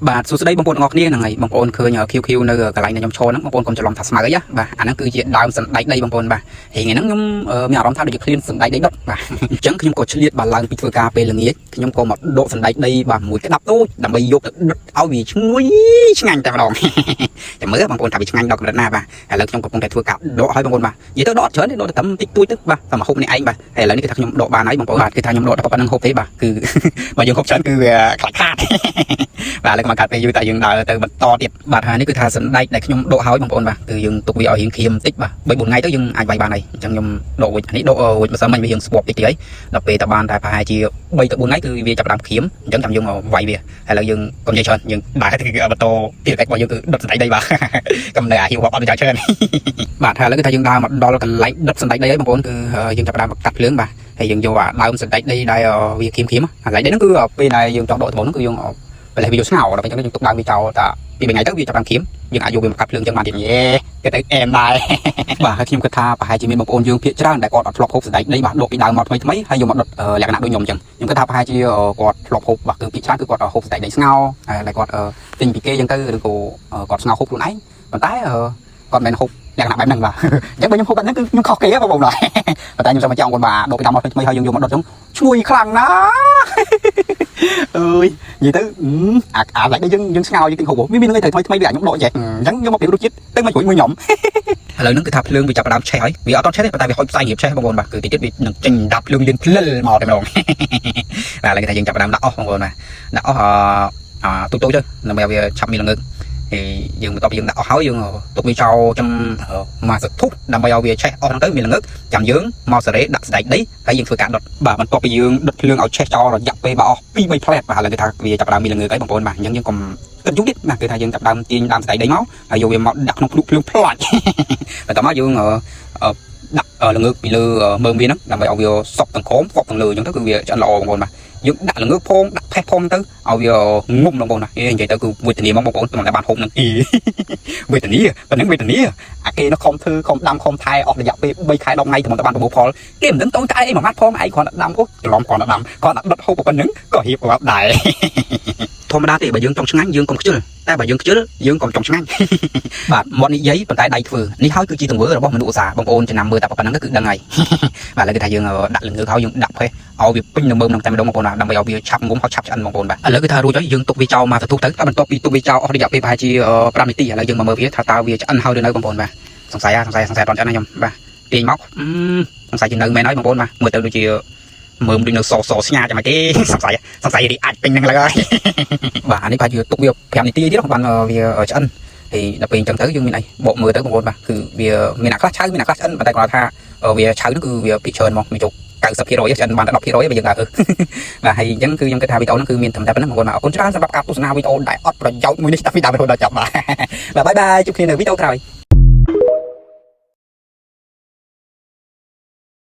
បាទសួស្តីបងប្អូនទាំងអស់គ្នាហ្នឹងហើយបងប្អូនឃើញ QQ នៅកន្លែងខ្ញុំឈរហ្នឹងបងប្អូនកុំច្រឡំថាស្មៅអីបាទអាហ្នឹងគឺជាដើមសណ្ដែកដីបងប្អូនបាទហើយថ្ងៃហ្នឹងខ្ញុំមានអារម្មណ៍ថាដូចជាឃ្លានសណ្ដែកដីដុតបាទអញ្ចឹងខ្ញុំក៏ឆ្លៀតបាទឡើងពីធ្វើការពេលល្ងាចខ្ញុំក៏មកដកសណ្ដែកដីបាទមួយក្តាប់តូចដើម្បីយកទៅដុតឲ្យវាឈ្ងុយឆ្ងាញ់តែម្ដងតែមើលបងប្អូនថាវាឆ្ងាញ់ដល់កម្រិតណាបាទឥឡូវខ្ញុំកំពុងតែធ្វើការដកឲ្យបងប្អូនបាទនិយាយទៅដកច្រើនទេដកទៅតាមតិចតួចទៅបាទតែមកហូបនេះឯងបាទហើយឥឡូវនេះគឺថាខ្ញុំដកបានហើយបងប្អូនបាទគឺថាខ្ញុំដកតែប៉ុណ្្នឹងហូបទេបាទគឺបើយើងហូបច្រើនគឺវាខាតបាទឥឡូវមកកាត់ពេលយូរតែយើងដើរទៅបន្តទៀតបាទហើយនេះគឺថាសណ្ដែកដែលខ្ញុំដកហើយបងប្អូនបាទគឺយើងទុកវាឲ្យរៀងក្រៀមបន្តិចបាទ3 4ថ្ងៃទៅយើងអាចវាយបានហើយអញ្ចឹងខ្ញុំដករួចនេះដករួចម្សិលមិញវារៀងស្ពប់តិចទៀតហើយដល់ពេលតែបានតែប្រហែលជា3 ទៅ 4ថ្ងៃគឺវាចាប់ផ្ដើមក្រៀមអញ្ចឹងចាំយើងមកវាយវាហើយឥឡូវយើងកុំនិយាយច្រើនយើងដើរទៅបន្តទៀតកិច្ចរបស់យើងគឺដុតសណ្ដែកដីបាទកុំនៅអាហ៊ីវហប់អត់ទៅច្រើនបាទហើយឥឡូវគឺថាយើងដើរមកដល់កន្លែងដុតសណ្ដែកដីហើយបងប្អូនគឺយើងចាប់ផ្ដើមកាត់ភ្លើងបាទហើយយើងយកអាដើមសណ្ដែកដីដែលវាក្រៀមអាកន្លែងដីហ្នឹងគឺពេលដែលយើងចង់ដកត្បូងហ្នឹងគឺយើងពេលវាយកស្ងោរដល់ពេលអញ្ចឹងយើងទុកដើមវាចោលតែពីថ្ងៃទៅវាចាប់បានក្រៀមយើងអាចយកវាមកកាត់ភ្លើងអញ្ចឹងបានទៀតយេគេទៅអែមដែរបាទហើយខ្ញុំគិតថាប្រហែលជាមានបងប្អូនយើងភាគច្រើនដែលគាត់អត់ធ្លាប់ហូបសណ្ដែកដីបាទដកពីដើមមកថ្មីហើយយកមកដុតលក្ខណៈដូចខ្ញុំអញ្ចឹងខ្ញុំគិតថាប្រហែលជាគាត់ធ្លាប់ហូបបាទគឺភាគច្រើនគឺគាត់ហូបសណ្ដែកដីស្ងោរហើយគាត់ទិញពីគេអញ្ចឹងទៅឬក៏គាត់ស្ងោរហូបខ្លួនឯងប៉ុន្តែគាត់មិនមែនហូបលក្ខណៈបែបហ្នឹងបាទអញ្ចឹងបើខ្ញុំហូបបែបហ្នឹងគឺខ្ញុំខុសគេបងប្អូនបាទប៉ុន្តែខ្ញុំសូមបញ្ជាក់បងប្អូនបាទដកពីដើមមកថ្មីហើយយើងយកមកដុតអញ្ចឹងឈ្ងុយខ្លាំងណាស់អើយនិយាយទៅអាឡែកនេះយើងស្ងោរយើងទិញហូបវាមានថ្ងៃទៅថ្មីវាខ្ញុំដកចេះអញ្ចឹងយកមកពីរសជាតិទៅមកជួយមួយខ្ញុំឥឡូវហ្នឹងគឺថាភ្លើងវាចាប់ផ្ដើមឆេះហើយវាអត់តឆេះទេប៉ុន្តែវាហុចផ្សាយរៀបឆេះបងប្អូនបាទគឺតិចទៀតវានឹងចេញដាប់ភ្លើងលៀនភ្លិលមកតែម្ដងបាទឥឡូវគេថាយើងចាប់ផ្ដើមដាក់អស់បងប្អូនបាទដាក់អស់ទូចទៅដើម្បីឲ្យវាឆាប់មានល្ងើកហើយយើងបន្ទាប់ពីយើងដាក់អស់ហើយយើងទុកវាចោលចំមួយសន្ទុះដើម្បីឲ្យវាឆេះអស់ហ្នឹងទៅមានល្ងើកចាំយើងមកសេរីដាក់ស្ដែកដីហើយយើងធ្វើការដុតបាទបន្ទាប់ពីយើងដុតភ្លើងឲ្យឆេះចោលរយៈពេលបាទអស់2 3ផ្លែតបាទឥឡូវគេថាវាចាប់ផ្ដើមមានល្ងើកហើយបងប្អូនបាទអញ្ចឹងយើងកុំគិតយូរទៀតណាគឺថាយើងចាប់ផ្ដើមទាញដើមស្ដែកដីមកហើយយកវាមកដាក់ក្នុងភ្លុកភ្លើងផ្លាច់បន្ទាប់មកយើងដាក់ល្ងើកពីលើមើមវាហ្នឹងដើម្បីឲ្យវាសក់ទាំងក្រោមសក់ទាំងលើអញ្ចឹងទៅគឺវាឆ្អិនល្អបងប្អូនបាទយើងដាក់ល្ងើកផងដាក់ផេះផងទៅឲ្យវាងុំបងប្អូនណានិយាយទៅគឺវេទនាមកបងប្អូនតែបានហូបនឹងវេទនាប៉ុណ្ណឹងវេទនាអាគេនៅខំធ្វើខំដាំខំថែអស់រយៈពេល3 ខែ 10 ថ្ងៃតែបានប្រមូលផលគេមិនដឹងតូចតែអីមួយម៉ាត់ផងឯងគ្រាន់តែដាំអូច្រឡំគ្រាន់តែដាំគ្រាន់តែដុតហូបប៉ុណ្ណឹងក៏ហៀបប្រវត្តិដែរធម្មតាទេបើយើងចង់ឆ្ងាញ់យើងកុំខ្ជិលតែបើយើងខ្ជិលយើងកុំចង់ឆ្ងាញ់បាទមាត់និយាយប៉ុន្តែដៃធ្វើនេះហើយគឺជាទង្វើរបស់មនុស្សឧស្សាហ៍បងប្អូនចំណាំមើលតែប៉ុណ្ណឹងគឺដឹងហើយបាទឥឡូវគឺថាយើងដាក់ល្ងើកហើយយើងដាក់ផេះឲ្យវាពេញនៅមើមនឹងតែម្ដងបងប្អូនដើម្បីឲ្យវាឆាប់ងុំហើយឆាប់ឆ្អិនបងប្អូនបាទឥឡូវគឺថារួចហើយយើងទុកវាចោលមកសន្ទុះទៅតែបន្ទាប់ពីទុកវាចោលអស់រយៈពេលប្រហែលជា5 នាទីឥឡូវយើងមកមើលវាថាតើវាឆ្អិនហើយឬនៅបងប្អូនបាទសង្ស័យអត់ឆ្អិនណាខ្ញុំបាទទាញមកសង្ស័យជានៅមែនហើយបងប្អូនបាទមើលទៅដូចជាមើលដូចនៅសស្ញាចាំមកទេសង្ស័យរីអាចពេញនឹងឡើយបាទអានេះប្រហែលជាទុកវា5 នាទីទៀតបានវាឆ្អិនហើយដល់ពេលអញ្ចឹងទៅយើងមានអីបកមើលទៅបងប្អូនបាទគឺវាមានអាខ្លះឆៅមានអាខ្លះឆ្អិនប៉ុន្តែគាត់ថាវាឆៅហ្នឹងគឺវាពីច្រើនមកមានជោគ90% ឆ្អិនបានតែ 10% បើយើងដើរបាទហើយអញ្ចឹងគឺខ្ញុំគិតថាវីដេអូហ្នឹងគឺមានត្រឹមតែប៉ុណ្ណឹងបងប្អូនអរគុណច្រើនសម្រាប់ការទស្សនាវីដេអូដែលអត់ប្រយោជន៍មួយនេះតាំងពីដើមរហូតដល់ចប់បាទបាយបាយជួបគ្នានៅវីដេអូក្រោយ